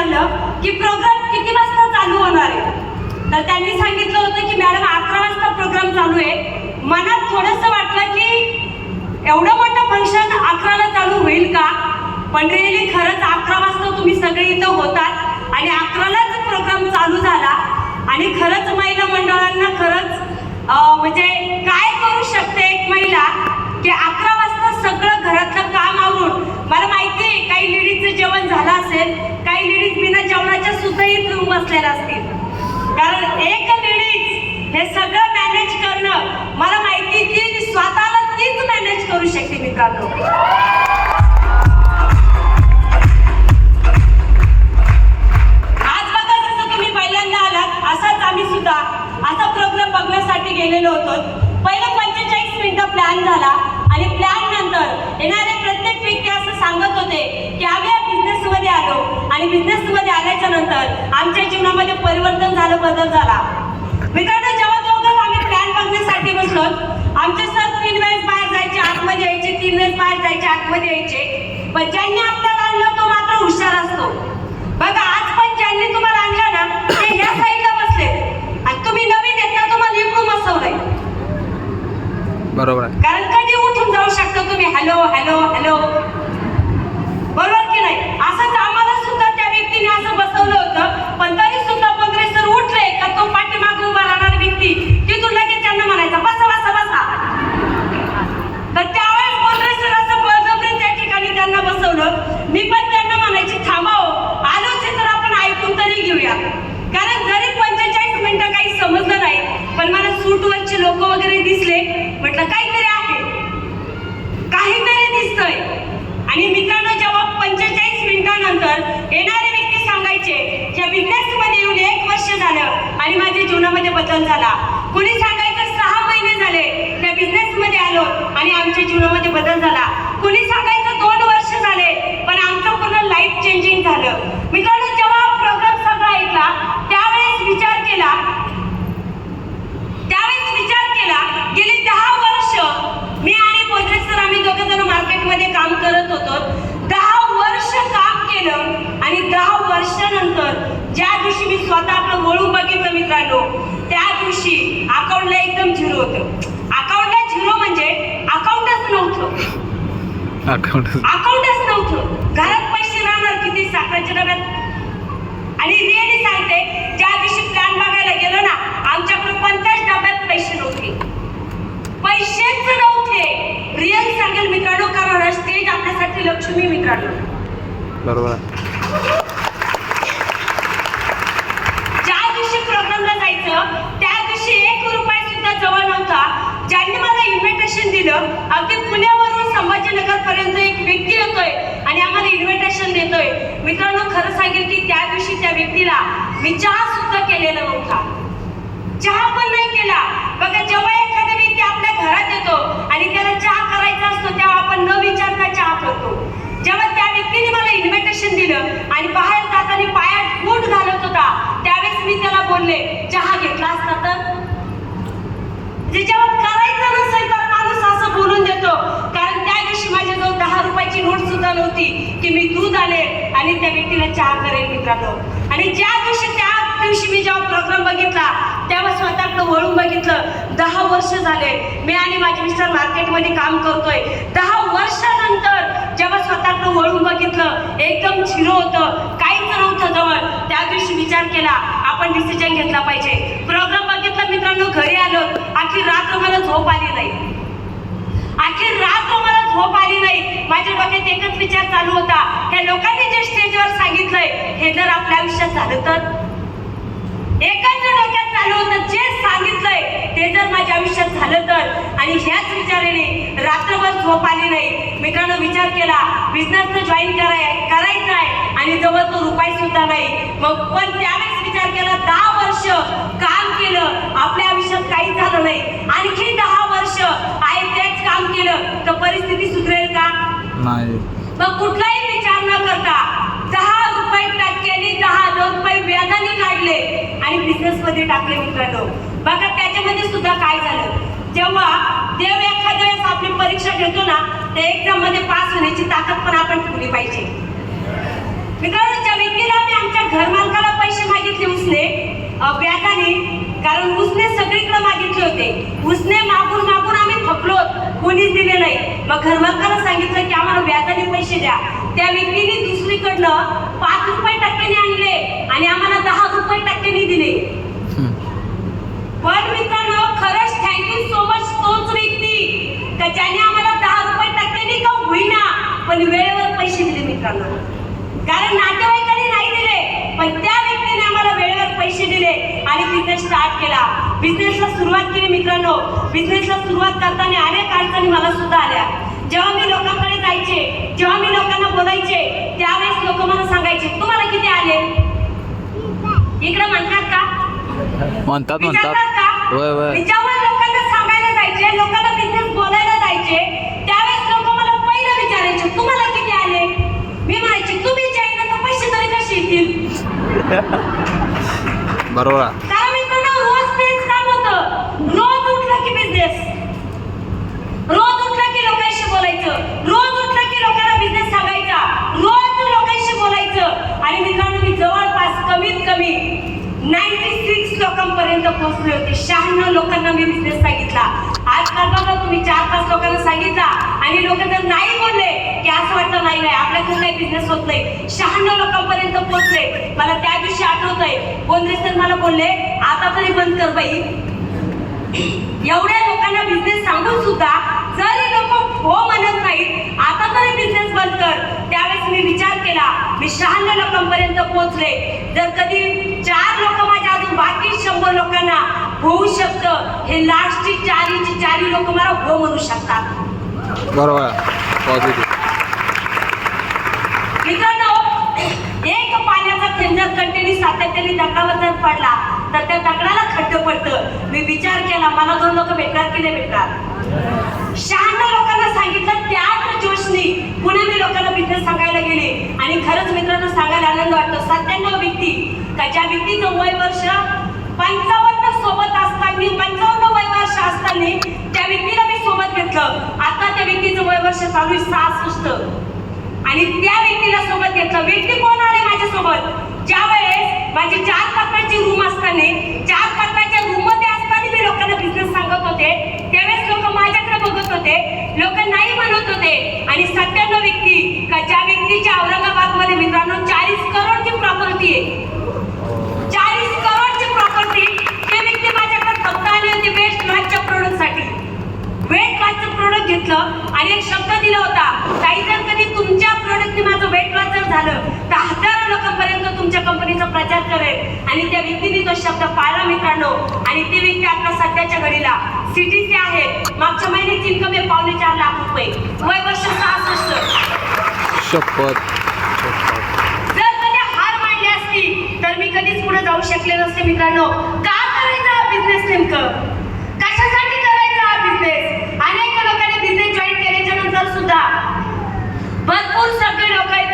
विचारलं की प्रोग्राम किती वाजता चालू होणार आहे, तर त्यांनी सांगितलं होतं की मॅडम 11 वाजता प्रोग्राम चालू आहे. मनात थोडंसं वाटलं की एवढं मोठं फंक्शन 11ला चालू होईल का, पण रिअली खरंच 11 वाजता तुम्ही सगळे इथं होतात आणि 11लाच प्रोग्राम चालू झाला. आणि खरंच महिला मंडळांना खरंच म्हणजे काय करू शकते एक महिला की 11 वाजता सगळं घरातलं काम आवरून. मला माहिती आहे काही लेडीजचं जेवण झालं असेल, काही लेडीज बिना जेवणाच्या सुद्धा इथून बसलेल्या असतील, कारण एक लेडीज हे सगळं मॅनेज करणं, मला माहिती ती स्वतःला तीच मॅनेज करू शकते मित्रांनो. आज बघा जसं तुम्ही पहिल्यांदा आलात असाच आम्ही सुद्धा असा प्रोग्राम बघण्यासाठी गेलेलो होतो. पहिलं 45 मिनिटं प्लॅन झाला आणि प्लॅन नंतर येणारे प्रत्येक व्यक्ती असं सांगत होते की आम्ही या बिझनेसमध्ये आलो आणि बिझनेसमध्ये आल्याच्या नंतर आमच्या जीवनामध्ये परिवर्तन झालं, बदल झाला. मित्रांनो जेव्हा दोघं आम्ही प्लॅन बघण्यासाठी बसलो, आमचे सर 3 वेळेस बाहेर जायचे, आतमध्ये यायचे, 3 वेळेस बाहेर जायचे, आतमध्ये यायचे. पण ज्यांनी आपल्याला आणलं तो मात्र हुशार असतो. बघा आज पण ज्यांनी तुम्हाला आणलं ना ते ह्या साईडला बसले आणि तुम्ही नवीन येत ना, तुम्हाला इकडून बसवलंय. बरोबर, कारण कधी उठून जाऊ शकता तुम्ही, हॅलो हॅलो हॅलो, बरोबर की नाही. असंच आम्हाला सुद्धा त्या व्यक्तीने असं बसवलं होतं, पण तरी सुद्धा बगरे सर उठले का तो पाठीमागे उभा राहणारा व्यक्ती तिथून लगेच त्यांना म्हणायचा बसा बसा बसा. तर त्यावेळेस बगरे सर असं बळजबरी त्या ठिकाणी त्यांना बसवलं. मी पण त्यांना म्हणायची थांबाव, आलोच आहे तर आपण ऐकून तरी घेऊया. कारण जरी 45 मिनिटं काही समजलं नाही, पण मला सूटवरचे लोक वगैरे दिसले, म्हटलं काहीतरी आहे, काहीतरी दिसतंय. आणि मित्रांनो जेव्हा 45 मिनिटांनंतर येणारे व्यक्ती सांगायचे या बिझनेसमध्ये येऊन 1 वर्ष झालं आणि माझ्या जीवनामध्ये बदल झाला. कुणी सांगायचं 6 महिने झाले त्या बिझनेसमध्ये आलो आणि आमच्या जीवनामध्ये बदल झाला. कुणी सांगायचं 2 वर्ष झाले पण आमचं पूर्ण लाईफ चेंजिंग झालं. मित्रांनो जेव्हा प्रोग्राम सगळा ऐकला त्यावेळेस विचार केला गेली 10 वर्ष मी आणि पोद्रे सर आम्ही दोघं जण मार्केटमध्ये काम करत होतो. 10 वर्ष काम केलं आणि 10 वर्षानंतर ज्या दिवशी मी स्वतः आपलं वळून बघितलं मित्रांनो, त्या दिवशी अकाउंटला एकदम झिरो होतं. अकाउंटला झिरो म्हणजे अकाउंटच नव्हतं, अकाउंटच नव्हतं. घरात पैसे राहणार किती साखरेच्या डब्यात. आणि रिअली सांगते ज्या दिवशी प्लॅन बघायला गेलो ना, आमच्याकडे 50 डब्यात पैसे नव्हते, पैसेच नव्हते. रिअल सांगेल मित्रांनो, कारण स्टेज आपल्यासाठी लक्ष्मी मित्रांनो. बरोबर. ज्या दिवशी प्रोग्रामला जायचं त्या दिवशी 1 रुपया सुद्धा जवळ नव्हता. ज्यांनी मला इन्व्हिटेशन दिलं, अगदी पुण्यावरून संभाजीनगर पर्यंत एक व्यक्ती येतोय आणि आम्हाला इन्व्हिटेशन देतोय. मित्रांनो खरं सांगेल की त्या दिवशी त्या व्यक्तीला मी चहा सुद्धा केलेला नव्हता, चहा पण नाही केला. बघा जेव्हा एखादा व्यक्ती आपल्या घरात येतो आणि त्याला चहा करायचा असतो तेव्हा आपण न विचारता चहा करतो. जेव्हा त्या व्यक्तीने मला इन्व्हिटेशन दिलं आणि बाहेर जाताना पायात बूट घालत होता त्यावेळेस मी त्याला बोलले चहा घेतला असता तर. जेव्हा करायचं नसेल तर माणूस असं बोलून देतो. कारण त्या दिवशी माझ्याजवळ 10 रुपयाची नोट सुद्धा नव्हती की मी दूध आले आणि त्या व्यक्तीला चहा करेल मित्रांनो. आणि त्या दिवशी मी जेव्हा प्रोग्राम बघितला तेव्हा स्वतःकडे वळून बघितलं. 10 वर्ष झाले मी आणि माझे मिस्टर मार्केटमध्ये काम करतोय. 10 वर्षानंतर जेव्हा स्वतःकडे वळून बघितलं एकदम झिरो होतं, काहीच नव्हतं जवळ. त्या दिवशी विचार केला आपण डिसिजन घेतला पाहिजे. प्रोग्राम बघितला मित्रांनो, घरी आलो. आखी रात्र मला झोप आली नाही, आखी रात्र मला झोप आली नाही. माझ्या डोक्यात एकच विचार चालू होता, ह्या लोकांनी जे स्टेजवर सांगितलंय हे जर आपल्या आयुष्यात झालं तर. एकच डोक्यात चालू होतं, जे सांगितलंय ते जर माझ्या आयुष्यात झालं तर. आणि ह्याच विचाराने रात्रभर झोप आली नाही. मित्रांनो विचार केला बिझनेसला जॉईन करायचं आहे आणि जवळ तो रुपया सुद्धा नाही. मग पण त्यावेळेस विचार केला 10 वर्ष काम केलं, आपल्या आयुष्यात काही झालं नाही, आणखी 10 वर्ष आहे तेच काम केलं तर परिस्थिती सुधरेल का? नाही. मग कुठलाही विचार न करता 10 रुपये टक्क्यांनी 10,000 रुपये व्याजाने काढले आणि बिझनेस मध्ये टाकले मित्रांनो. बघा त्याच्यामध्ये सुद्धा काय झालं, जेव्हा देव एखाद्या वेळेस आपली परीक्षा घेतो ना त्या एक्झाम मध्ये पास होण्याची ताकद पण आपण ठेवली पाहिजे. मित्रांनो ज्या व्यक्तीला आम्ही आमच्या व्याजाने, कारण उसने सगळीकडे मागितले होते. उसने मागून मागून आम्ही थकलो, कोणीच दिले नाही. मग घरमालकाला सांगितलं की आम्हाला व्याजाने पैसे द्या. त्या व्यक्तीने दुसरीकडनं 5 रुपये टक्क्याने आणले आणि आम्हाला 10 रुपये टक्क्याने दिले. पण मित्रांनो, खरंच थँक्यू सो मच तोच व्यक्ती का ज्याने आम्हाला 10 रुपये टक्क्याने का होईना पण वेळेवर पैसे दिले मित्रांनो. कारण नातेवाईकांनी नाही दिले, पण त्या व्यक्तीने आम्हाला वेळेवर पैसे दिले आणि बिझनेस स्टार्ट केला. बिझनेसला सुरुवात केली मित्रांनो. बिझनेसला सुरुवात करताना अनेक अडचणी मला सुद्धा आल्या. जेव्हा मी लोकांकडे जायचे, जेव्हा मी लोकांना बोलायचे, त्यावेळेस लोक मला सांगायचे तुम्हाला किती आले. इकडे म्हणतात का? म्हणतात विचारतात का? होय होय. मी जेव्हा लोकांना सांगायला जायचे, लोकांना बिझनेस बोलायला जायचे, त्यावेळेस लोक मला पहिलं विचारायचे तुम्हाला किती आले. मी म्हणायचे तुम्ही जे आहे ना तर पैसे तरी कसे येतील. बरोबर आहे. कारण मित्रांनो, रोज तेच काम होतं. रोज उठलं की बिझनेस, रोज उठलं की लोकांशी बोलायचं, रोज उठलं की लोकांना बिझनेस सांगायचा, रोज लोकांशी बोलायचं. आणि मित्रांनो, मी जवळपास कमीत कमी 96 लोकांपर्यंत पोहोचले होते. 96 लोकांना मी बिझनेस सांगितला. आजकाल बघा तुम्ही 4-5 लोकांना सांगितला आणि लोक जर नाही बोलले की असं वाटतं नाही नाही आपल्याकडे काही बिझनेस होत नाही. 96 लोकांपर्यंत पोहोचले. मला त्या दिवशी आठवतंय, बोंद्रे सर मला बोलले आता तरी बंद कर बाई. एवढ्या लोकांना बिझनेस सांगून सुद्धा जरी लोक हो म्हणत नाहीत, आता तरी बिझनेस बंद कर. त्यावेळेस मी विचार केला, मी 96 लोकांपर्यंत पोहोचले. जर कधी 4 लोक माझ्या अजून बाकी 100 लोकांना होऊ शकतं, हे लास्टची 4 लोक मला हो म्हणू शकतात. बरोबर आहे. पॉझिटिव्ह. मित्रांनो, एक पाण्याचा थेंब जर कंटिन्यू सातत्याने दगडावर जर पडला तर त्या दगडाला खड्डं पडतं. मी विचार केला मला 2 लोक भेटणार की नाही भेटणार. 96 लोकांना सांगितलं. त्याच जोशनी पुन्हा मी लोकांना बिझनेस सांगायला गेले आणि खरंच मित्रांनो सांगायला आनंद वाटतो. 97 व्यक्ती का ज्या व्यक्तीचं वय वर्ष 55 सोबत असताना, 55 वय वर्ष असताना त्या व्यक्तीला मी सोबत घेतलं. आता त्या व्यक्तीचं वय वर्ष चालू आहे 66 आणि त्या व्यक्तीला सोबत घेतलं. व्यक्ती कोण आले माझ्यासोबत? ज्या वेळेस माझी 4 पत्राची रूम असताना, 4 पत्राच्या रूम मध्ये असताना मी लोकांना बिझनेस सांगत होते, त्यावेळेस लोक माझ्याकडे बघत होते, लोक नाही म्हणत होते. आणि 97 व्यक्ती का ज्या व्यक्तीच्या औरंगाबाद मध्ये मित्रांनो 40 करोडची प्रॉपर्टी आहे, 40 करोडची प्रॉपर्टी, ते व्यक्ती माझ्याकडे फक्त आली होती वेस्ट लॉसच्या प्रोडक्ट साठी. वेट लॉसचं प्रोडक्ट घेतलं आणि एक शब्द दिला होता, काही जर कधी तुमच्या प्रोडक्टने माझं वेट लॉस जर झालं तर 1000 लोकांपर्यंत तुमच्या कंपनीचा प्रचार करेल. आणि त्या व्यक्तीने तो शब्द पाळला मित्रांनो. आणि ती व्यक्ती आता सध्याच्या घडीला सिटीचे आहे. मागच्या महिन्याची इन्कम आहे 4.5 लाख रुपये, वय वर्ष 66. शपथ. जर कधी हार मांडली असती तर मी कधीच पुढे जाऊ शकले नसते मित्रांनो. का करायचा हा बिझनेस, नेमकं कशासाठी करायचा हा बिझनेस. अनेक लोकांनी बिझनेस जॉईन केल्याच्या नंतर सुद्धा भरपूर सगळे लोक आहेत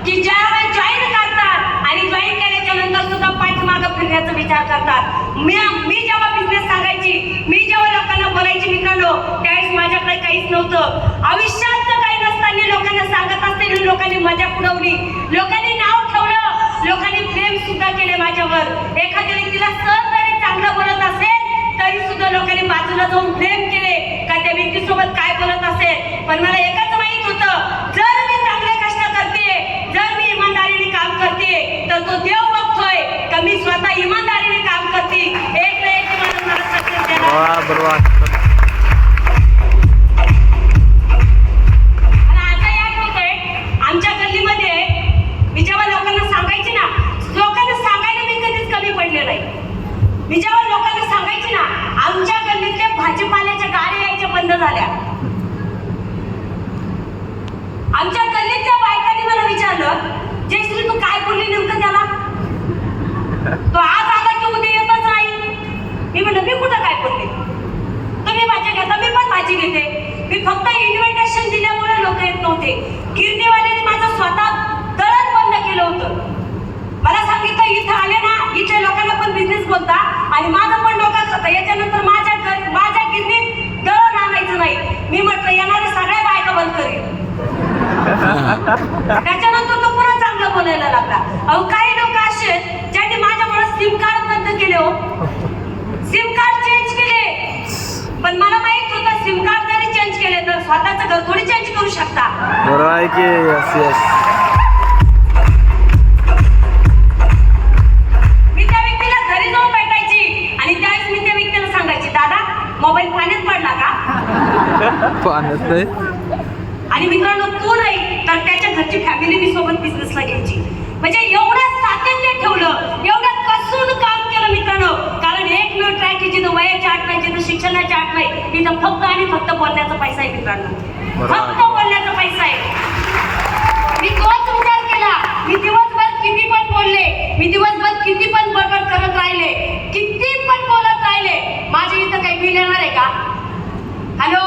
की ज्यावेळेस जॉईन करतात आणि जॉईन केल्याच्या नंतर सुद्धा पाठीमागं फिरण्याचा विचार करतात. मी जेव्हा बिझनेस सांगायची, मी जेव्हा लोकांना बोलायची मित्रांनो, त्यावेळेस माझ्याकडे काहीच नव्हतं. आयुष्यात तर काही नसताना लोकांना सांगत असते, लोकांनी मजाक उडवली, लोकांनी नाव ठेवलं, लोकांनी प्रेम सुद्धा केले माझ्यावर. एखाद्या व्यक्तीला सहज जरी चांगलं बोलत असेल तरी सुद्धा लोकांनी बाजूला जाऊन प्रेम केले का त्या व्यक्तीसोबत काय बोलत असेल. पण मला एकच माहित होतं, जर मी चांगले कष्ट करते, जर मी इमानदारीने काम करते तर तो देव बघतोय का मी स्वतः इमानदारीने काम करते. एक ना एक माणूस मला सक्सेस देणार. बरोबर. मला आता याद होतंय, आमच्या गल्लीमध्ये मी जेव्हा लोकांना सांगायची ना, लोकांना सांगायला मी कधीच कमी पडले नाही. मी जेव्हा लोकांना सांगायची ना, आमच्या गल्लीतल्या भाजीपाल्याच्या गाड्या यायच्या बंद झाल्या. आमच्या गल्लीतल्या बायकांनी मला विचारलं, जयश्री तू काय बोलली नेमकं त्याला, तो आज आला की उद्या येतच नाही. मी म्हणलं मी कुठं काय बोलले, तुम्ही भाजी घेता मी पण भाजी घेते. मी फक्त इन्व्हिटेशन दिल्यामुळे लोक येत नव्हते. गिरणीवाल्यांनी माझं स्वतः दळण बंद केलं होतं. मला सांगितलं इथं आले ना, इथल्या लोकांना पण बिझनेस बोलता आणि माझं पण डोकं खातं, याच्यानंतर माझ्या गिरणीत दळण आणायचं नाही. मी म्हटलं येणारे सगळ्या बायका बंद करेल. त्याच्यानंतर तो पुन्हा चांगलं बोलायला लागला. अहो काही लोक असे ज्यांनी माझ्यामुळे सिम कार्ड बंद केले केले हो, सिम कार्ड चेंज केले. पण मला माहित होतं सिम कार्ड जरी चेंज केले तर स्वतःचं घर थोडी चेंज करू शकता. बरोबर आहे की. Yes yes. मी त्या व्यक्तीला घरी जाऊन भेटायची आणि त्यावेळेस मी त्या व्यक्तीला सांगायची, दादा मोबाईल पाण्यात पडला का? पाण्यात नाही. आणि मित्रांनो तू नाही तर त्याच्या घरची फॅमिली मी सोबत बिझनेसला घ्यायची. म्हणजे एवढं सातत्य ठेवलं, एवढं कसून काम केलं मित्रांनो. कारण एकमेव ट्रॅक आहे जिथं वयाची अट नाही, जिथं शिक्षणाची अट नाही, तिथं फक्त आणि फक्त बोलण्याचा पैसा आहे मित्रांनो. फक्त बोलण्याचा पैसा आहे. मी तोच विचार केला. मी दिवसभर किती पण बोलले, मी दिवसभर किती पण बडबड करत राहिले, किती पण बोलत राहिले, माझ्या इथं काही बिल येणार आहे का? हॅलो,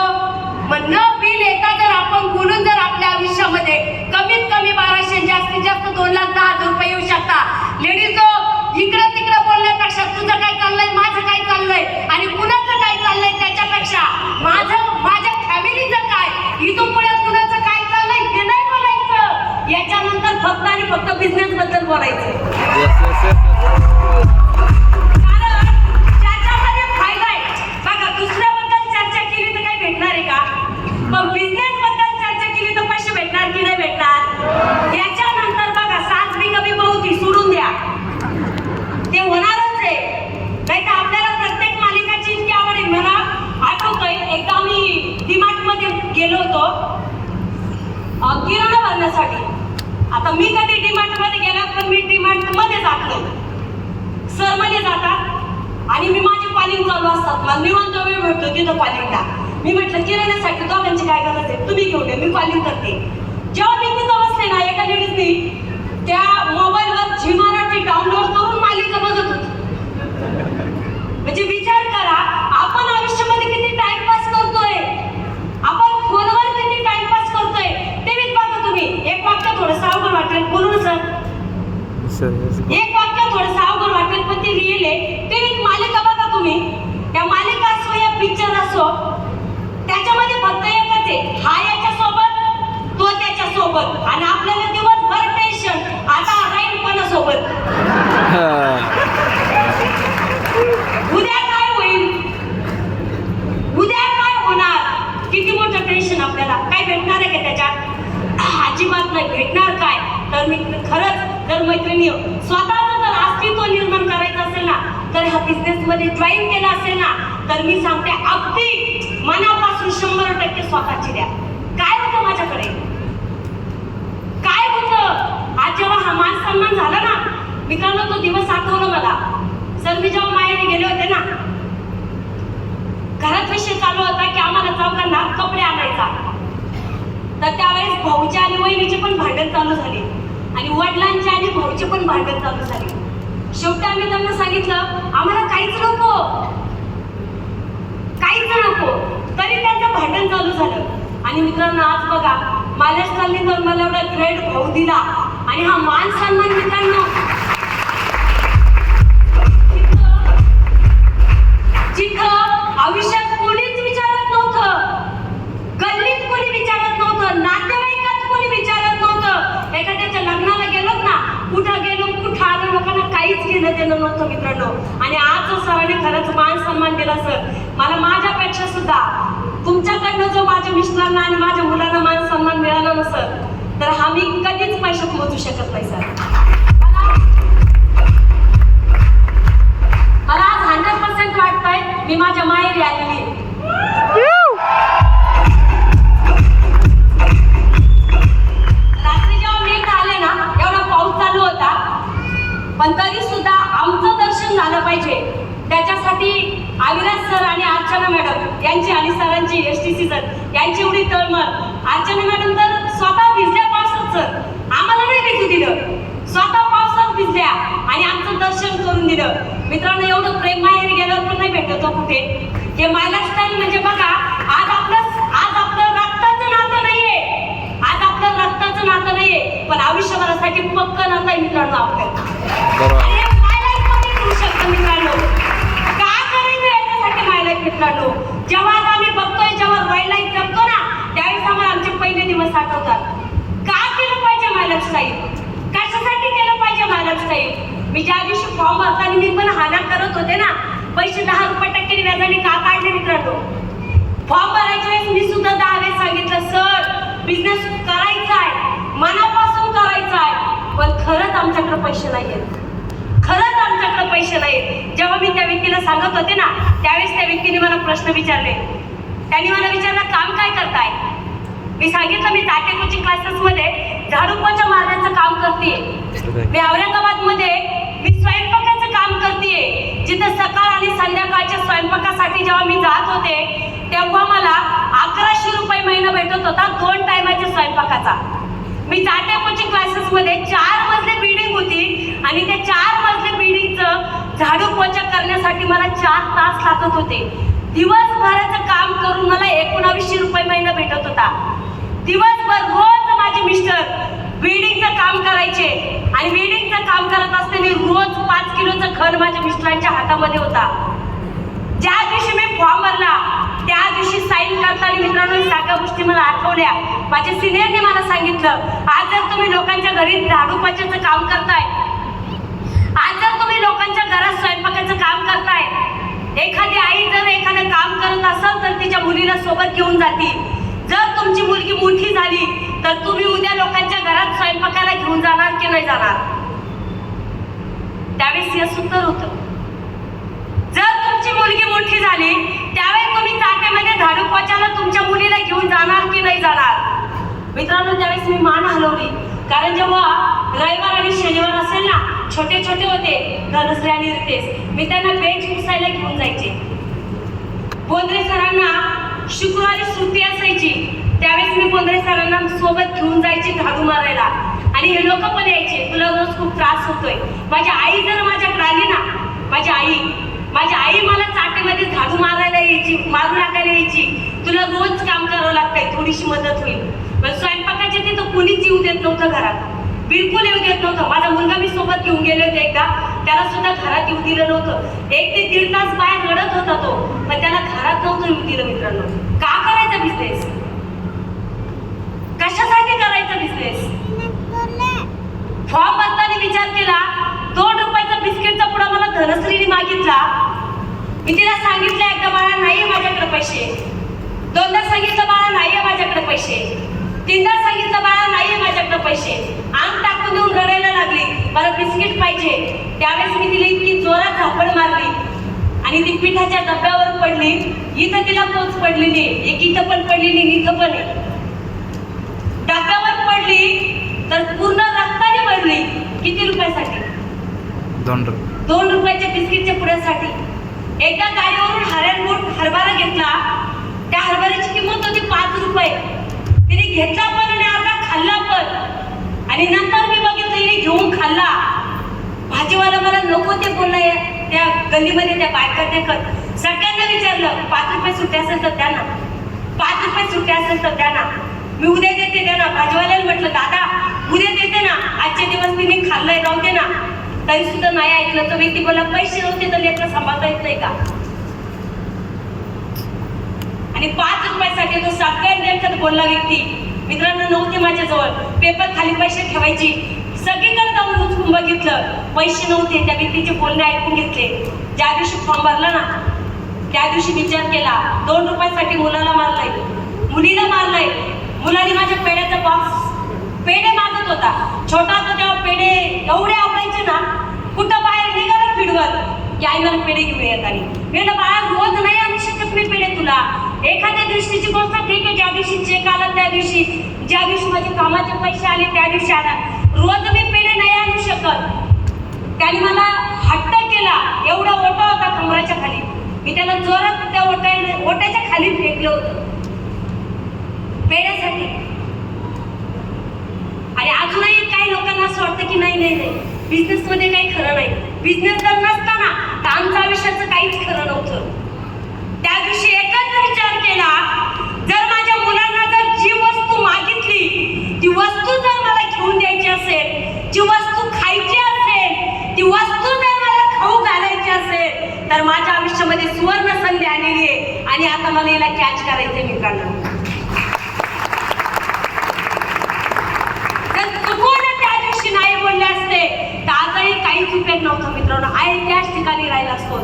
मग न बिल येता जर आपण बोलून जर आपल्या आयुष्यामध्ये कमीत कमी 1200 जास्तीत जास्त 2,10,000 रुपये येऊ शकता. लेडीज लोक इकडं तिकडं बोलण्यापेक्षा तुझं काय चाललंय, माझं काय चाललंय आणि कुणाचं काय चाललंय त्याच्यापेक्षा माझ्या फॅमिलीचं काय, इथून पुढे कुणाचं काय चाललंय हे नाही बोलायचं. याच्यानंतर फक्त आणि फक्त बिझनेस बद्दल बोलायचं. Yes yes yes. कारण ज्याच्यामध्ये फायदा आहे बघा, दुसऱ्याबद्दल चर्चा केली तर काही भेटणार आहे का? पण बिझनेस बद्दल चर्चा केली तर पैसे भेटणार की नाही भेटणार? याच्यानंतर बघा सास भी कभी बहू थी सोडून द्या, ते होणारच आहे. नाही तर आपल्याला प्रत्येक मालिकाची इतकी आवड आहे. मला आठवतंय एकदा मी डीमार्ट मध्ये गेलो होतो किराणा भरण्यासाठी. आता मी कधी डीमार्ट मध्ये गेला पण मी डीमार्ट मध्ये जात नाही. सर मध्ये जातात आणि मी माझी कॉलिंग चालू असतात. मला निवांत वेळ भेटतो तिथं कॉलिंगला. मी म्हटलं किराण्यासाठी दोघांची काय गरज आहे, तुम्ही घेऊन या, मी कॉलिंग करते. जेव्हा मी तिथं बसले ना, एका लेडीजनी त्या मोबाईलवर झी मराठी डाउनलोड करून मालिका बघत होती. म्हणजे विचार करा, आपण आयुष्यामध्ये किती टाइमपास करतोय, आपण फोनवर किती टाइमपास करतोय. टीव्हीत बघा तुम्ही, एक वाक्य थोडंसं अवघड वाटेल, बोलू ना सर, एक वाक्य थोडंसं अवघड वाटेल पण ती रिअल आहे. टीव्हीत मालिका बघा तुम्ही, त्या मालिका असो या पिक्चर असो, त्याच्यामध्ये फक्त एकच आहे, हा याच्यासोबत तो त्याच्यासोबत, आणि आपल्याला दिवसभर टेन्शन, आता राहील कोणासोबत, उद्या काय होईल, उद्या काय होणार, किती मोठं टेन्शन आपल्याला. काय भेटणार आहे का त्याच्यात? अजिबात नाही भेटणार. काय तर मी खरंच जर मैत्रिणी स्वतःचं जर अस्तित्व निर्माण करायचं असेल ना, तर ह्या बिझनेस मध्ये जॉईन केलं असेल ना, तर मी सांगते अगदी मनापासून 100% स्वतःची द्या. काय होतं माझ्याकडे, काय होतं आज जेव्हा हा मान सन्मान झाला ना मित्रांनो, तो दिवस आठवला मला. सर मी जेव्हा माहेरी गेले होते ना, घरात विषय चालू होता की आम्हाला चौघांना कपडे आणायचा. तर त्यावेळेस भाऊच्या आणि वहिनीचे पण भांडण चालू झाले आणि वडिलांचे आणि भाऊचे पण भांडण चालू झाले. शेवटी आम्ही त्यांना सांगितलं आम्हाला काहीच नको, काहीच नको. तरी त्यांचं भांडण चालू झालं. आणि मित्रांनो आज बघा महाराष्ट्राने तर मला एवढा ग्रेट भाऊ दिला आणि हा मान सन्मान मित्रांनो जिथं आयुष्यात कोणीच विचारत नव्हतं, गल्लीत कोणी विचारत नव्हतं, नातेवाईकात कोणी विचारत नव्हतं. एखाद्याच्या लग्नाला गेलो ना, कुठं गेलो कुठं आलो, लोकांना काहीच घेणं देणं नव्हतं मित्रांनो. आणि आज जो सरांनी खरंच मान सन्मान दिला सर, मला माझ्यापेक्षा सुद्धा तुमच्याकडनं जो माझ्या मिस्टरांना आणि माझ्या मुलांना मान सन्मान मिळाला ना सर, तर हा मी कधीच पैशात मोजू शकत नाही सर. मला आज 100% वाटतंय मी माझ्या माहेरी आलेली. रात्री जेव्हा मी इथं आले ना, एवढा पाऊस चालू होता, पण तरी सुद्धा आमचं दर्शन झालं पाहिजे त्याच्यासाठी अविनाश सर आणि अर्चना मॅडम यांची आणि सरांची STC सर यांची एवढी तळमळ. अर्चना मॅडम तर स्वतः भिजल्या पावसात सर, आम्हाला नाही भिजू दिलं, स्वतः पावसात भिजल्या आणि आमचं दर्शन करून दिलं. मित्रांनो एवढं प्रेम माहेरी गेल्यावर पण नाही भेटत हो कुठे. हे माय लाईफस्टाईल म्हणजे बघा, आज आपलं रक्ताचं नातं नाहीये, आज आपलं रक्ताचं नातं नाहीये, पण आयुष्यभरासाठी पक्क नातं आहे मित्रांनो आपल्याला. आणि हे माय लाईफ मध्ये करू शकतं मित्रांनो. काय करायचं याच्यासाठी माय लाईफ मित्रांनो? जेव्हा आज आम्ही बघतोय, जेव्हा माय लाईफ जगतो ना, त्यावेळेस आम्हाला आमचे पहिले दिवस आठवतात. का केलं पाहिजे माय लाईफस्टाईल, कशासाठी केलं पाहिजे माय लाईफस्टाईल? मी ज्या दिवशी फॉर्म भरताना मी पण हाना करत होते होते ना, पैसे 10 रुपये टक्के व्याजाने का काढले मित्रांनो? फॉर्म भरायच्या वेळेस मी सुद्धा 10 वेळेस सांगितलं, सर बिझनेस करायचा आहे, मनापासून करायचा आहे, पण खरंच आमच्याकडे पैसे नाहीयेत, खरंच आमच्याकडे पैसे नाहीत. जेव्हा मी त्या व्यक्तीला सांगत होते ना, त्यावेळेस त्या व्यक्तीने मला प्रश्न विचारले. त्यांनी मला विचारलं, काम काय करताय? मी सांगितलं, मी टाटे कोचिंग क्लासेस मध्ये झाडू पोछा मारण्याचं काम करते. मी औरंगाबादमध्ये मी स्वयंपाकाचं काम करते. जिथं सकाळ आणि संध्याकाळच्या स्वयंपाकासाठी जेव्हा मी जात होते, तेव्हा मला 1100 रुपये महिना भेटत होता 2 टायमाच्या स्वयंपाकाचा. मी टाटे कोचिंग क्लासेस मध्ये 4 मजली बिल्डिंग होती आणि त्या 4 मजली बिल्डिंगचं झाडू पोछा करण्यासाठी मला 4 तास लागत होते. दिवसभराचं काम करून मला 1900 रुपये महिना भेटत होता. दिवसभर रोज माझे मिस्टर बिल्डिंगचं काम करायचे आणि बिल्डिंगचं काम करत असताना रोज 5 किलोचं खण माझ्या मिस्टरांच्या हातामध्ये होता. ज्या दिवशी मी फॉर्म भरला त्या दिवशी साईन करताना मित्रांनो सगळ्या गोष्टी मला आठवल्या. माझ्या सिनियरने मला सांगितलं, आज जर तुम्ही लोकांच्या घरी झाडू पोछाचं काम करताय, आज जर तुम्ही लोकांच्या घरात स्वयंपाकाचं काम करताय, एखादी आई जर एखादं काम करत असेल तर तिच्या मुलीला सोबत घेऊन जाते. जर तुमची मुलगी मोठी झाली तर तुम्ही उद्या लोकांच्या घरात स्वयंपाकाला घेऊन जाणार की नाही जाणार? त्यावेळेस हे उत्तर होतं. जर तुमची मुलगी मोठी झाली त्यावेळेस तुम्ही चाट्यामध्ये झाडू पोछाला तुमच्या मुलीला घेऊन जाणार की नाही जाणार? मित्रांनो त्यावेळेस मी मान हलवली, कारण जेव्हा रविवार आणि शनिवार असेल ना, छोटे छोटे होते धनश्री आणि रितेश, मी त्यांना बेंच पुसायला घेऊन जायचे. बोंद्रे सरांना शुक्रवारी सुट्टी असायची, त्यावेळेस मी बोंद्रे सरांना सोबत घेऊन जायची झाडू मारायला आणि हे लोक पण यायचे, तुला रोज खूप त्रास होतोय. माझी आई जर माझ्याकडे आली ना, माझी आई मला चाटेमध्ये झाडू मारायला यायची, मारू लागायला यायची, तुला रोज काम करावं लागतंय, थोडीशी मदत होईल. पण स्वयंपाकाचे तिथं कुणीच येऊ देत नव्हतं घरात, बिलकुल येऊ देत नव्हतं. माझा मुलगा मी सोबत घेऊन गेले होते एकदा, त्याला सुद्धा घरात येऊ दिलं नव्हतं. 1 ते 1.5 तास बाहेर रडत होता तो, पण त्याला घरात नव्हतं येऊ दिलं. मित्रांनो का करायचा बिझनेस? कशासाठी करायचा बिझनेस? फॉर्म भरताना विचार केला, 2 रुपयाचा बिस्किटचा पुडा मला धनश्रीने मागितला. मी तिला सांगितलं, एकदा बाळा नाही माझ्याकडे पैसे, 2दा सांगितलं बाळा नाही माझ्याकडे पैसे, 3दा सांगितलं बाळा नाही माझ्याकडे पैसे. अंग टाकून देऊन रडायला लागली, मला बिस्किट पाहिजे. त्यावेळेस मी तिला इतकी जोरात झापड मारली आणि ती पिठाच्या डब्यावर पडली. इथं तिला पोच पडलेली, एक इथं पण पडलेली, इथं पण डब्यावर पडली तर पूर्ण रक्ताने भरली. किती रुपयासाठी? 2 रुपयाच्या बिस्किटच्या पुड्यासाठी. एकदा गाडीवरून हरभरा घेतला, त्या हरभऱ्याची किंमत होती 5 रुपये. तिने घेतला पण आणि अर्धा खाल्ला पण, आणि नंतर मी बघितलं तिने घेऊन खाल्ला. भाजीवाला मला नको ते बोललाय, त्या गल्लीमध्ये त्या बायका देखत सगळ्यांना विचारलं, 5 रुपये सुट्टे असेल तर द्या ना, 5 रुपये सुट्टे असेल तर द्या ना, मी उद्या देते, द्या ना. भाजीवाल्याला म्हटलं, दादा उद्या देते ना, आजचे दिवस तिने खाल्लंय, राहू दे ना. तरी सुद्धा नाही ऐकलं. तो व्यक्ती बोला, पैसे नव्हते तर लेकरं सांभाळता येत नाही का? आणि 5 रुपयासाठी तो सगळ्यांना बोलला व्यक्ती. मित्रांनो नव्हते माझ्याजवळ, पेपर खाली पैसे ठेवायची, सगळीकडे जाऊन उचकून बघितलं, पैसे नव्हते. त्या व्यक्तीचे बोलणे ऐकून घेतले. ज्या दिवशी फॉर्म भरला ना, त्या दिवशी विचार केला, 2 रुपयासाठी मुलाला मारलंय, मुलीला मारलंय. मुलाने माझ्या पेड्याचा बॉक्स, पेढे मागत होता, छोटा होता तेव्हा पेढे एवढे आवडायचे ना, कुठं बाहेर निघालं फिडवर की आई मला पेढे घेऊन येत. आणि मी बाळा रोज नाही आणू शकत मी पेढे तुला, एखाद्या दिवशीची गोष्ट ठीक आहे, ज्या दिवशी चेक आला त्या दिवशी, ज्या दिवशी माझे कामाचे पैसे आले त्या दिवशी आला, रोज मी पेढे नाही आणू शकत. त्याने मला हट्ट केला, एवढा ओटा होता कमराच्या खाली, मी त्याला जोरात त्या ओट्याच्या खाली फेकलं होतं पेढ्यासाठी. आणि अजूनही काही लोकांना असं वाटतं की नाही बिझनेस मध्ये काही खरं नाही. बिझनेस जर नसताना तर आमच्या आयुष्याचं काहीच खरं नव्हतं. त्या दिवशी एकच विचार केला, जर माझ्या मुलांना जर जी वस्तू मागितली ती वस्तू जर मला घेऊन द्यायची असेल, जी वस्तू खायची असेल, ती वस्तू जर मला खाऊ घालायची असेल, तर माझ्या आयुष्यामध्ये सुवर्ण संधी आलेली आहे आणि आता मला याला कॅच करायचंय. मित्रांनो नाही बोलले असते तर आजही काहीच उपयोग नव्हता. मित्रांनो आहे त्याच ठिकाणी राहिला असतो.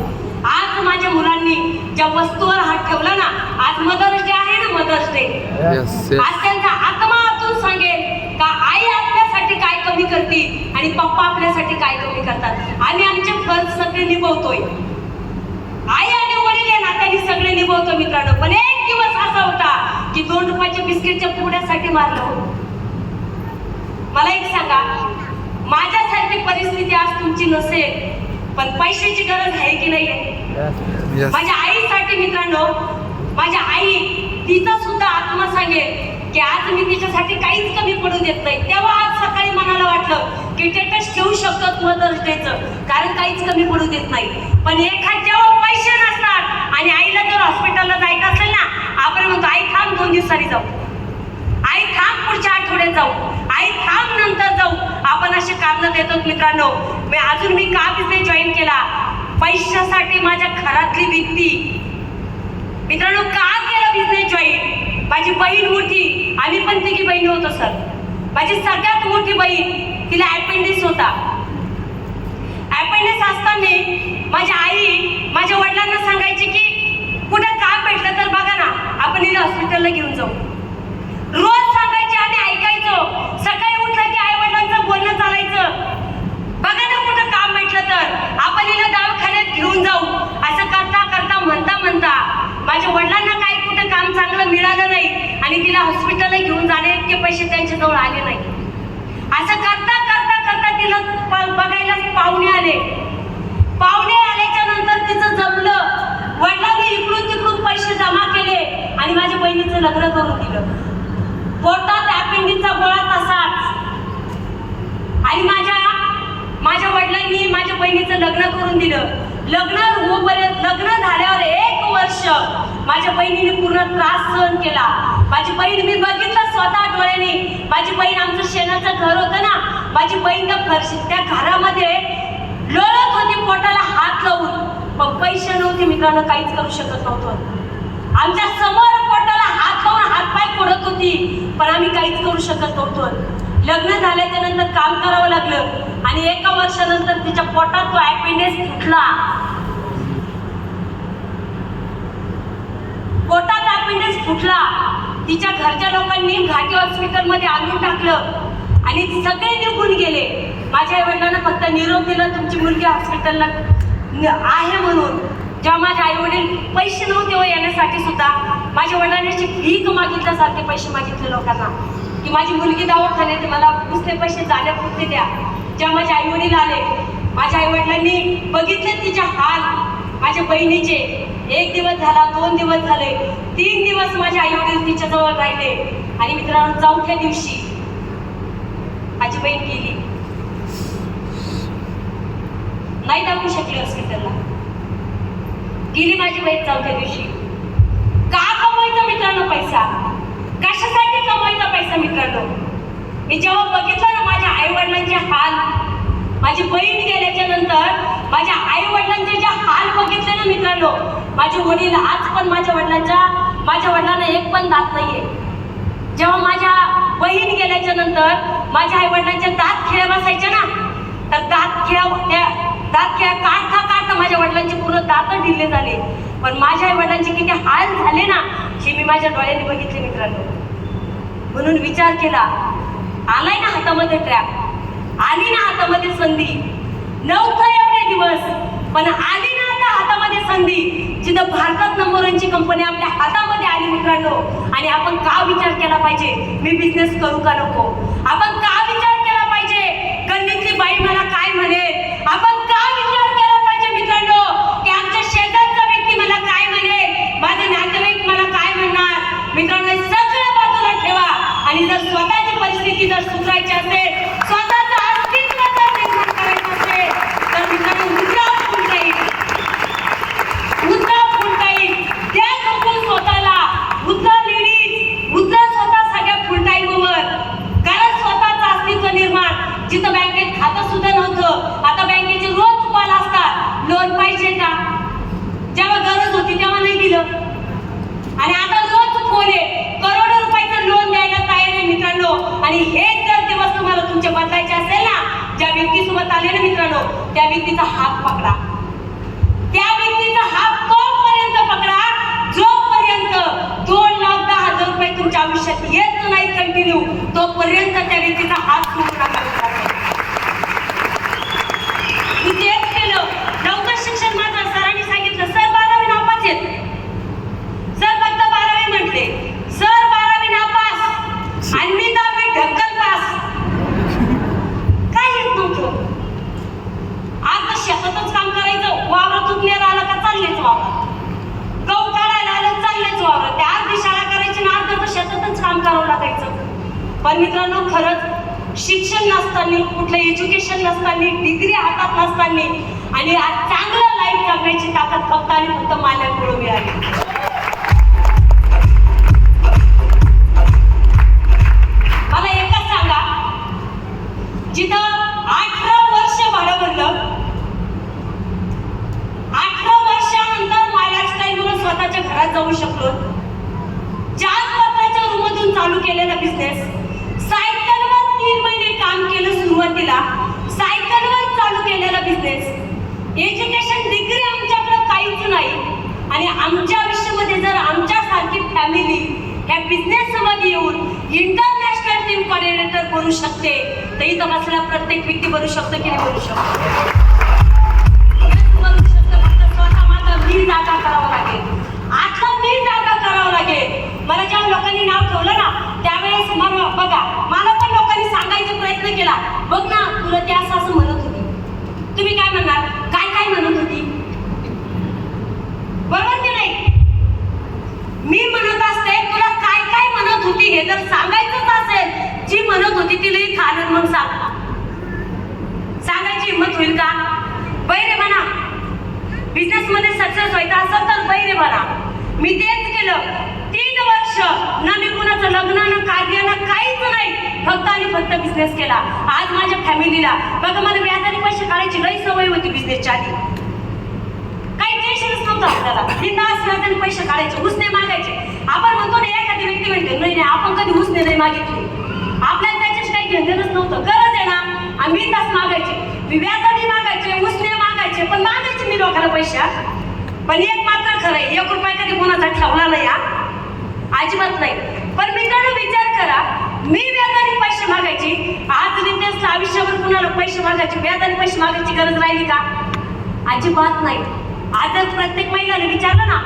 ज्या वस्तूवर हात ठेवला ना, आज मदर्स डे आहे ना, मदर्स डे, Yes, yes. आज त्यांचा आत्मा आतून सांगेल का आई आपल्यासाठी काय कमी करते आणि पप्पा आपल्यासाठी काय कमी करतात. आम्ही आमचे फर्ज सगळे निभवतोय, आई आणि वडील या नात्याने सगळे निभवतो मित्रांनो. पण एक दिवस असा होता की 2 रुपयाच्या बिस्किटच्या पुड्यासाठी मारलं होतं. मला एक सांगा, माझ्यासारखी परिस्थिती आज तुमची नसेल, पण पैशाची गरज आहे की नाही आहे? Yes. माझ्या आईसाठी मित्रांनो, माझ्या आई, तिचा सुद्धा आत्मा सांगेल की आज मी तिच्यासाठी काहीच कमी पडू देत नाही. तेव्हा आज सकाळी मनाला वाटलं की स्टेटस ठेवू शकतो मदर्स डेचं, कारण काहीच कमी पडू देत नाही. पण एखाद जेव्हा पैसे नसतात आणि आईला जर हॉस्पिटलला जायचं असेल ना, आपण म्हणतो आई थांब 2 दिवसांनी जाऊ, आई थांब पुढच्या आठवड्यात जाऊ, आई थांब नंतर जाऊ. आपण असे कारण देतो मित्रांनो. मी का बिझनेस जॉईन केला? पैशासाठी. माझ्या घरातली व्यक्ती मित्रांनो का केला बिझनेस जॉईन? माझी बहीण मोठी, आम्ही पण तिघी बहिणी होतो सर. माझी सगळ्यात मोठी बहीण, तिला अपेंडिक्स होता. अपेंडिक्स असताना माझी आई माझ्या वडिलांना सांगायची की कुठं काम भेटलं तर बघा ना, आपण हिला हॉस्पिटलला घेऊन जाऊ. रोज सांगायचे, आम्ही ऐकायचो. सकाळी उठलं की आई वडिलांचं बोलणं चालायचं, बघा ना कुठं काम भेटलं तर आपण हिला दवाखान्यात घेऊन जाऊ. असं करता करता म्हणता माझ्या वडिलांना काही कुठं काम चांगलं मिळालं नाही आणि तिला हॉस्पिटलला घेऊन जाणे इतके पैसे त्यांच्याजवळ आले नाही. असं करता करता करता तिला बघायला पाहुणे आले. पाहुणे आल्याच्या नंतर तिचं जमलं. वडिलांनी इकडून तिकडून पैसे जमा केले आणि माझ्या बहिणीचं लग्न करून दिलं. पोटात अपेंडिक्सचा गोळा तसाच. आणि माझ्या वडिलांनी माझ्या बहिणीचं लग्न करून दिलं. लग्न झाल्यावर 1 वर्ष माझ्या बहिणीने पूर्ण त्रास सहन केला. माझी बहीण, मी बघितलं स्वतः डोळ्याने. माझी बहीण, आमचं शेणाचं घर होतं ना, माझी बहीण त्या घरामध्ये लोळत होती पोटाला हात लावून. पण पैसे नव्हते मित्रांनो, काहीच करू शकत नव्हतो. आमच्या समोर पोटाला हात लावून हातपाय फोडत होती, पण आम्ही काहीच करू शकत नव्हतो. लग्न झाल्याच्या नंतर काम करावं लागलं आणि 1 वर्षानंतर तिच्या पोटात तो अपेंडिक्स फुटला. पोटात अपेंडिक्स फुटला. तिच्या घरच्या लोकांनी घाटी हॉस्पिटलमध्ये आणून टाकलं आणि सगळे निघून गेले. माझ्या आई वडिलांना फक्त निरोप दिला तुमची मुलगी हॉस्पिटलला आहे म्हणून. जेव्हा माझे आई वडील पैसे नव्हते हो येण्यासाठी सुद्धा, माझ्या वडिलांनी भीक मागितल्यासारखे पैसे मागितले लोकांना की माझी मुलगी दवाखान्यात, मला दुसरे पैसे जाण्यापुरते द्या. जेव्हा माझे आई वडील आले, माझ्या आई वडिलांनी बघितले तिचे हाल माझ्या बहिणीचे. 1 दिवस झाला, 2 दिवस झाले, 3 दिवस माझे आई वडील तिच्याजवळ राहिले. आणि मित्रांनो 4थ्या दिवशी माझी बहीण गेली. नाही दाखवू शकली हॉस्पिटलला, गेली माझी बहीण 4थ्या दिवशी. का कमवायचा मित्रांनो पैसा? कशासाठी कमवायचा पैसा मित्रांनो? मी जेव्हा बघितलं ना माझ्या आई वडिलांचे हाल, माझी बहीण गेल्याच्या नंतर माझ्या आई वडिलांचे जे हाल बघितले ना मित्रांनो, माझे वडील आज पण माझ्या वडिलांना एक पण दात नाहीये. जेव्हा माझ्या बहीण गेल्याच्या नंतर माझ्या आई वडिलांचे दात खिळे बसायचे ना, तर दात खिळा काढता माझ्या वडिलांचे पूर्ण दात ढिले झाले. पण माझ्या आई वडिलांचे किती हाल झाले ना, हे मी माझ्या डोळ्यांनी बघितले मित्रांनो. म्हणून विचार केला, आलाय ना हातामध्ये ट्रॅप, आली ना हातामध्ये संधी. नव्हतं एवढे दिवस, पण आली ना आता हातामध्ये संधी, जिथं भारतात नंबर 1ची कंपनी आपल्या हातामध्ये आली मित्रांनो. आणि आपण का विचार केला पाहिजे मी बिझनेस करू का नको? आपण का विचार केला पाहिजे गल्लीतली बाई मला काय म्हणेल? आपण का विचार केला पाहिजे मित्रांनो की आमच्या शेजारचा व्यक्ती मला काय म्हणेल, माझे नातेवाईक मला काय म्हणणार? मित्रांनो हे सगळं बाजूला ठेवा आणि जर स्वतःची परिस्थिती जर सुधारायची असेल, स्वतःचं अस्तित्व जर निर्माण करायचं असेल, तर मित्रांनो मुद्रा फुलता येईल. त्या नको स्वतःला मुद्रा लेडीज, मुद्रा स्वतः सगळ्या फुल टाईमवर करा स्वतःचं अस्तित्व निर्माण. जिथं बँकेत खातं सुद्धा नव्हतं, आता बँकेचे रोज कॉल असतात, लोन पाहिजे का? जेव्हा गरज होती तेव्हा नाही दिलं आणि आता रोज फोन आहे, करोडो रुपयाचं लोन द्यायला तयार आहे मित्रांनो. आणि हेच जर दिवस तुम्हाला तुमचे बदलायचे असेल ना, ज्या व्यक्तीसोबत आले ना मित्रांनो, त्या व्यक्तीचा हात पकडा. त्या व्यक्तीचा हात तोपर्यंत पकडा, जोपर्यंत 2,10,000 रुपये तुमच्या आयुष्यात येत नाही कंटिन्यू, तोपर्यंत त्या व्यक्तीचा हात सोडू नका. मी तेच केलं. लवकर शिक्षण माझं सरांनी सांगितलं, सर 12वी नापास आहेत. सर फक्त 12वी म्हटले, सर 12वी नापास आणि मी 10वी ढक्कल पास. काय येत नव्हतं. आता शेतातच काम करायचं, वावरात उगण्यात आलं का चाललेच वावरात, गहू काढायला आलं चाललेच वावरात. त्या अर्धी शाळा करायची ना, अर्ध तर शेतातच काम करावं लागायचं. पण मित्रांनो, खरंच शिक्षण नसताना, कुठलं एज्युकेशन नसताना, डिग्री हातात नसताना आणि आज चांगलं लाईफ जगण्याची ताकद फक्त आणि फक्त माझ्याकडून मिळाली. मला एकच सांगा, जिथं 18 वर्ष भाडं भरलं, 18 वर्षानंतर माय लाईफस्टाईल म्हणून स्वतःच्या घरात जाऊ शकलो, 4 पत्राच्या रूममधून चालू केलेला बिझनेस, सायकलवर 3 महिने काम केलं सुरुवातीला, सायकलवर चालू केलेला बिझनेस, एज्युकेशन डिग्री आमच्याकडे काहीच नाही आणि आमच्या आयुष्यामध्ये जर आमच्यासारखी फॅमिली ह्या बिझनेस मध्ये येऊन इंटरनॅशनल टीम कोऑर्डिनेटर बनू शकते, तर इथं बसलेला प्रत्येक व्यक्ती बनू शकतो की नाही बनू शकतो? बनू शकतो. फक्त स्वतः माझं मी जागा करावं लागेल. आता मी जागा करावं लागेल. मला जेव्हा लोकांनी नाव ठेवलं ना, त्यावेळेस मला बघा, मला पण लोकांनी सांगायचा प्रयत्न केला, बघ ना तुला ते असं असं म्हणत होती. तुम्ही काय म्हणणार, काय काय म्हणत होती? बरोबर की नाही? मी म्हणत असते, तुला काय काय म्हणत होती हे जर सांगायचंच असेल, जी म्हणत होती तिला खाणं मग सांगायची हिंमत होईल का? बैरे म्हणा. बिझनेस मध्ये सक्सेस व्हायचं असेल तर बैरे म्हणा. मी तेच केलं. 3 वर्ष ना मी कुणाचं लग्न ना कार्य ना काहीच नाही, फक्त आणि फक्त बिझनेस केला. आज माझ्या फॅमिलीला बघा, मला व्याजाने पैसे काढायची लई सवय होती बिझनेसच्या आधी. काही टेन्शनच नव्हतं आपल्याला. बिनधास्त व्याजाने पैसे काढायचे, उसने मागायचे. आपण म्हणतो ना, एखादी व्यक्ती म्हणते नाही नाही आपण कधी उसने नाही मागितली, आपल्याला त्याच्याशी काही घेणं नव्हतं. गरज आहे ना, आम्ही तास मागायचे, मी व्याजाने मागायचे, उसने मागायचे, पण मागायचे मी लोकांना पैशा. पण एक मात्र खरं आहे, 1 रुपया कधी कोणाचा ठेवला नाही, अजिबात नाही. पण मित्रांनो विचार करा, मी व्याजाने पैसे मागायची, आज बिझनेसला आयुष्यावर कुणाला पैसे मागायचे, व्याजाने पैसे मागायची गरज राहिली का? अजिबात नाही. आज जर प्रत्येक महिलाने विचारलं ना,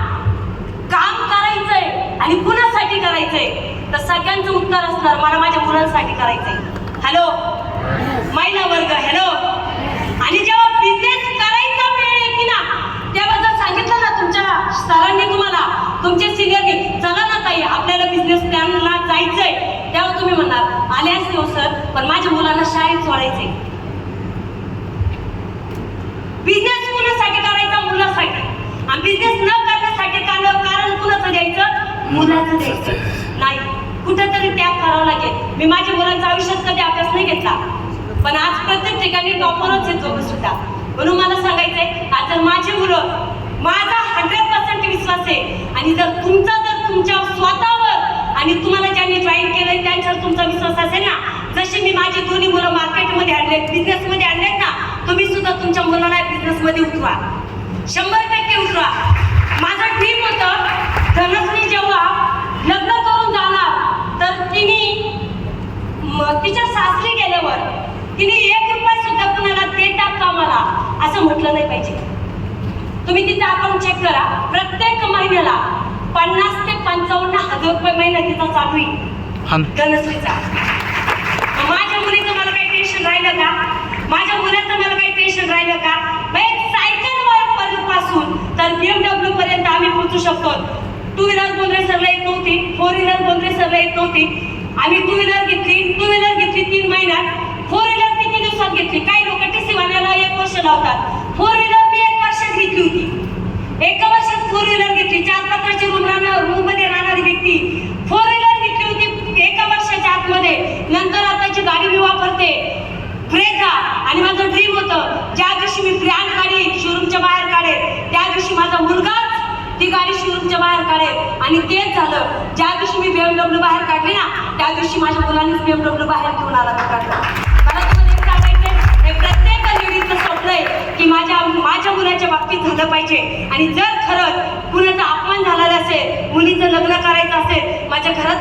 काम करायचंय आणि कुणासाठी करायचंय, तर सगळ्यांचं उत्तर असणार, मला माझ्या मुलांसाठी करायचंय. हॅलो महिला वर्ग, हॅलो. आणि जेव्हा बिझनेस करायचा वेळ येते ना, तेव्हा जर सांगितलं ना तुमच्या सरांनी, तुम्हाला तुमच्या सिनियरनी, चला ना ताई आपल्याला बिझनेस प्लॅनला जायचंय, तेव्हा तुम्ही म्हणणार आले असते हो सर, पण माझ्या मुलांना शाळेत सोडायचंय. बिझनेस कुणासाठी करायचा? मुलासाठी. आणि बिझनेस न करण्यासाठी कारण कुणाचं द्यायचं? मुलाचं द्यायचं. नाही, कुठेतरी त्याग करावा लागेल. मी माझ्या मुलांच्या आयुष्यात कधी अभ्यास नाही घेतला, पण आज प्रत्येक ठिकाणी टॉपरच येतो सुद्धा. म्हणून मला सांगायचंय, आज जर माझी मुलं, माझा 100% विश्वास आहे, आणि जर तुमच्या स्वतःवर आणि तुम्हाला ज्यांनी जॉईन केलंय त्यांच्यावर तुमचा विश्वास असेल ना, जसे मी माझी दोन्ही मुलं मार्केटमध्ये आणले, बिझनेसमध्ये आणलेत ना, तुम्ही सुद्धा तुमच्या मुलाला बिझनेसमध्ये उतरवा, 100% उतरवा. माझं ड्रीम होतं, धनश्री जेव्हा लग्न करून जाणार, तर तिच्या सासरी गेल्यावर तिने 1 रुपया सुद्धा कुणाला देता कामाला असं म्हटलं नाही पाहिजे. तुम्ही तिचं अकाउंट चेक करा, प्रत्येक महिन्याला 50 ते 55 हजार रुपये महिना तिचा चालू आहे धनश्रीचा. माझ्या मुलीचं मला काही टेन्शन राहिलं का? माझ्या मुलाचं मला काही टेन्शन राहिलं का? सायकल पासून तर BMW पर्यंत आम्ही पोहोचू शकतो. 2 व्हीलर बोनरेसरला येत नव्हती, 4 व्हीलर बोनरेसरला येत नव्हती. आम्ही 2 व्हीलर घेतली 3 महिन्यात. 4 व्हीलर किती दिवसात घेतली? काही लोक टीसी वाल्याला 1 वर्ष लावतात. 4 व्हीलर मी 1 वर्षात घेतली होती. 1 वर्षात 4 व्हीलर घेतली. 4 पत्राची रूम मध्ये राहणारी व्यक्ती 4 व्हीलर घेतली होती 1 वर्षाच्या आतमध्ये. नंतर आताची गाडी मी वापरते ब्रेझा. आणि माझं ड्रीम होतं, ज्या दिवशी मी ब्रँड गाडी शोरूमच्या बाहेर काढेल, त्या दिवशी माझा मुलगाच ती गाडी शोरूमच्या बाहेर काढेल. आणि तेच झालं. ज्या दिवशी मी BMW बाहेर काढली ना, त्या दिवशी माझ्या मुलांनीच BMW बाहेर घेऊन आला काढला. मला तुम्हाला एक सांगायचं, हे प्रत्येक लेडीजचं स्वप्न आहे की माझ्या मुलाच्या बाबतीत झालं पाहिजे. आणि जर खरंच कुणाचं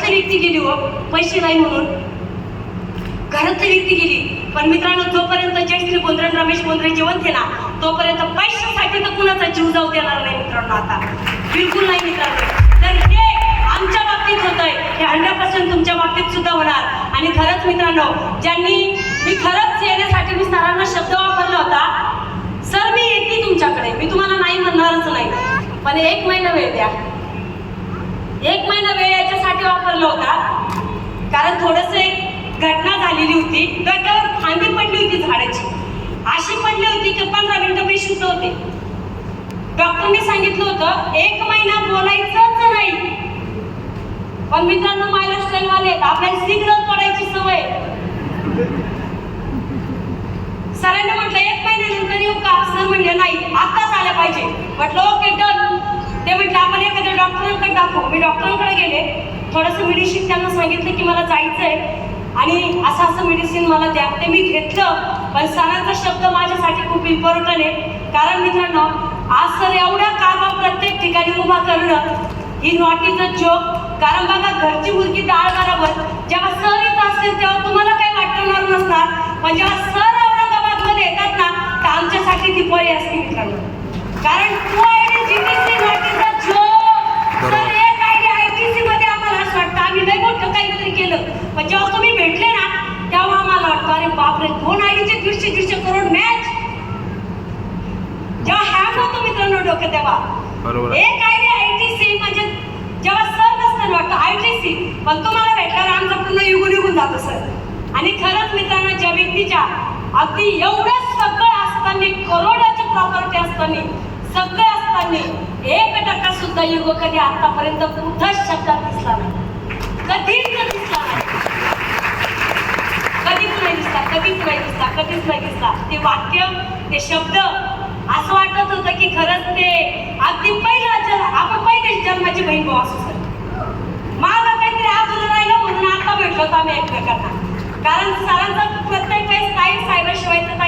घरातली व्यक्ती गेली हो, पैसे नाही म्हणून घरातली व्यक्ती गेली. पण मित्रांनो, जोपर्यंत जयश्री बोंद्रे रमेश बोंद्रे जिवंत आहे ना, तोपर्यंत पैशासाठी तर कुणाचा जीव जाऊ देणार नाही मित्रांनो. आता बिलकुल नाही मित्रांनो. तर हे आमच्या बाबतीत होतंय, हे 100% तुमच्या बाबतीत सुद्धा होणार. आणि खरंच मित्रांनो, मी खरंच येण्यासाठी मी सरांना शब्द वापरला होता, सर मी येते तुमच्याकडे, मी तुम्हाला नाही म्हणणारच नाही, पण 1 महिना वेळ द्या. 1 महिना वेळ याच्यासाठी वापरला होता, कारण थोडंसं एक घटना झालेली होती. डोक्यावर फांदी पडली होती झाडाची, अशी पडली होती की 15 मिनिटं मी शुद्ध होते. डॉक्टरने सांगितलं होतं 1 महिना बोलायचंच नाही. पण मित्रांनो, मायलास्टाईल वाले आपल्याला सिग्नल तोडायची सवय. सरांनी म्हटलं 1 महिन्यानंतर येऊ का? सर म्हणले नाही, आत्ताच आल्या पाहिजे. म्हटलं ओके डन. ते म्हटलं आपण एखाद्या डॉक्टरांकडे दाखवू. मी डॉक्टरांकडे गेले, थोडंसं मेडिसिन त्यांना सांगितलं की मला जायचंय आणि असं असं मेडिसिन मला द्या. ते मी घेतलं. पण सरांचा शब्द माझ्यासाठी खूप इम्पॉर्टंट आहे, कारण मित्रांनो, आज सर एवढ्या कामा प्रत्येक ठिकाणी उभा करणं ही नॉट इज अ जोक. कारण बघा, घरची मुलगी डाळ बरोबर जेव्हा सर येत असतील तेव्हा तुम्हाला काही वाटणार नसणार, पण जेव्हा सर औरंगाबादमध्ये येतात ना, तर आमच्यासाठी ती पळी असते मित्रांनो. कारण GTC not is a joke. Sir एक ITC मध्ये आम्हाला असं वाटतं आम्ही लय मोठं काहीतरी केलं, पण जेव्हा तुम्ही भेटले ना तेव्हा आम्हाला वाटतं अरे बापरे, 2 आयडीचे 150 करोड मॅच. जेव्हा हॅम होतो मित्रांनो डोकं, तेव्हा एक ITC म्हणजे जेव्हा सर नसताना वाटतं ITC, पण तुम्हाला भेटल्यावर आमचं पूर्ण निघून जातं सर. आणि खरंच मित्रांनो, ज्या व्यक्तीच्या अगदी एवढं सगळं असताना, करोडाची प्रॉपर्टी असताना, सगळं असताना 1% सुद्धा युग कधी आतापर्यंत कुठंच शब्दात दिसला नाही, कधीच दिसला नाही, कधीच नाही दिसला, कधीच नाही दिसला, कधीच नाही दिसला. ते वाक्य, ते शब्द असं वाटत होतं की खरंच ते अगदी आपण पहिल्या जन्माची बहीण भाऊ असू सर. मला काहीतरी अजून राहिलं म्हणून आता भेटलो होतो आम्ही एकमेकांना. कारण सरांचा प्रत्येक वेळेस साहेबाशिवाय तर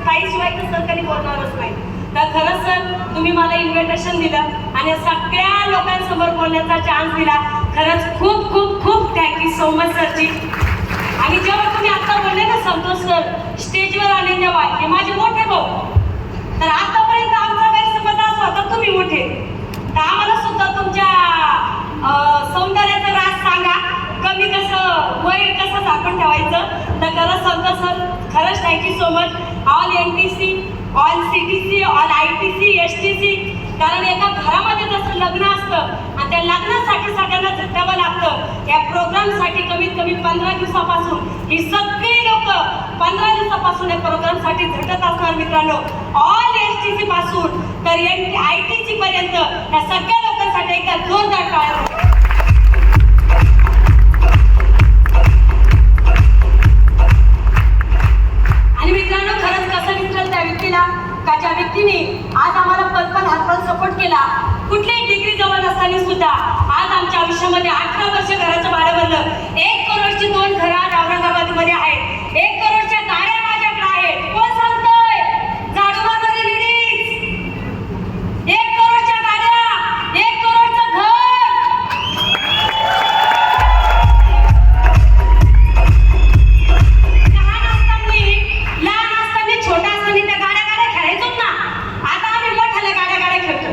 ताईशिवाय तर सर कधी बोलणारच नाही. तर खरंच सर, तुम्ही मला इन्व्हिटेशन दिलं आणि सगळ्या लोकांसमोर बोलण्याचा चान्स दिला. खरंच खूप खूप खूप थँक्यू सो मच सरजी. आणि जेव्हा तुम्ही आता बोलले ना संतोष सर स्टेजवर आले तेव्हा हे माझे मोठे भाऊ, तर आतापर्यंत आमचा गैरसमज असा होता तुम्ही मोठे, तर आम्हाला सुद्धा तुमच्या सौंदर्याचा राज सांगा, कमी कसं वय कसं झाकून ठेवायचं. तर खरंच संतोष सर, खरंच thank you so much. All NTC, all CTC, all ITC, STC. कारण एका घरामध्ये जसं लग्न असतं आणि त्या लग्नासाठी सगळ्यांना झटावं लागतं, या प्रोग्रामसाठी कमीत कमी 15 दिवसापासून ही सगळी लोक 15 दिवसापासून या प्रोग्रामसाठी झटत असणार मित्रांनो. ऑल STC पासून तर ITC पर्यंत या सगळ्या लोकांसाठी एकदा जोरदार टाळ्या. आणि मित्रांनो, खरंच कसं विचारलं त्या व्यक्तीला का ज्या व्यक्तीने आज आम्हाला पल हातपल सपोर्ट केला, कुठलीही डिग्री जवळ नसताना सुद्धा आज आमच्या आयुष्यामध्ये 18 वर्ष घराचं भाडं भरलं. 1 करोडची 2 घरं आज औरंगाबादमध्ये आहेत. 1 करोडच्या गाड्या माझ्याकडे आहेत. कोण सांगतोय? झाडू मारणारी लेडीज. 1 करोडच्या गाड्या, 1 करोडचं घर. लहान असताना छोटा असताना त्या गाड्या खेळायचो ना. आता आम्ही मोठ्याला गाड्या खेळतो.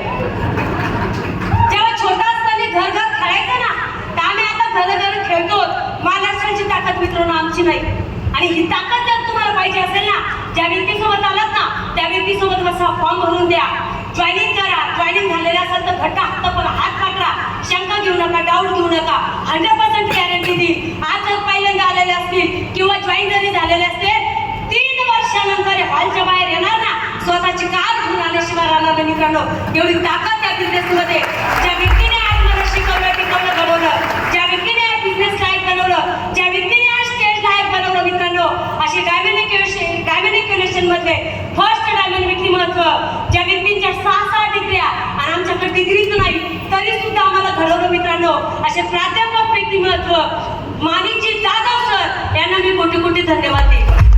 जेव्हा छोटा असताना घर खेळायचं ना, तर आम्ही आता घर खेळतो. महाराष्ट्राची ताकद मित्रांनो आमची नाही. आणि ही ताकद जर तुम्हाला पाहिजे असेल ना, ज्या व्यक्तीसोबत आलात ना त्या व्यक्तीसोबत बसा, फॉर्म भरून द्या, जॉईनिंग करा. जॉईनिंग झालेलं असेल तर घट्ट हात पकडा, शंका घेऊ नका, डाऊट घेऊ नका. 100% गॅरंटी देईल. आज जर पहिल्यांदा आलेले असतील किंवा जॉईन जरी झालेले असतील, 3 वर्षानंतर हॉलच्या बाहेर येणार ना, स्वतःची कार घेऊन आल्याशिवाय राहणार नाही मित्रांनो. एवढी ताकद त्या बिझनेसमध्ये. ज्या व्यक्तीने आज मला शिकवलं, टिकवलं, घडवलं, ज्या व्यक्तीने आज बिझनेस लाईफ बनवलं, ज्या व्यक्तीने आज स्टेज लाईफ बनवलं मित्रांनो, अशी डायमंड मध्ये फर्स्ट डायमंड व्यक्तिमत्व, ज्या व्यक्तींच्या 6 डिग्र्या आणि आमच्याकडे डिग्रीच नाही तरी सुद्धा आम्हाला घडवलं मित्रांनो, असे प्राध्यापक व्यक्तिमत्व माणिकजी जाधव सर यांना मी कोटी कोटी धन्यवाद देईन.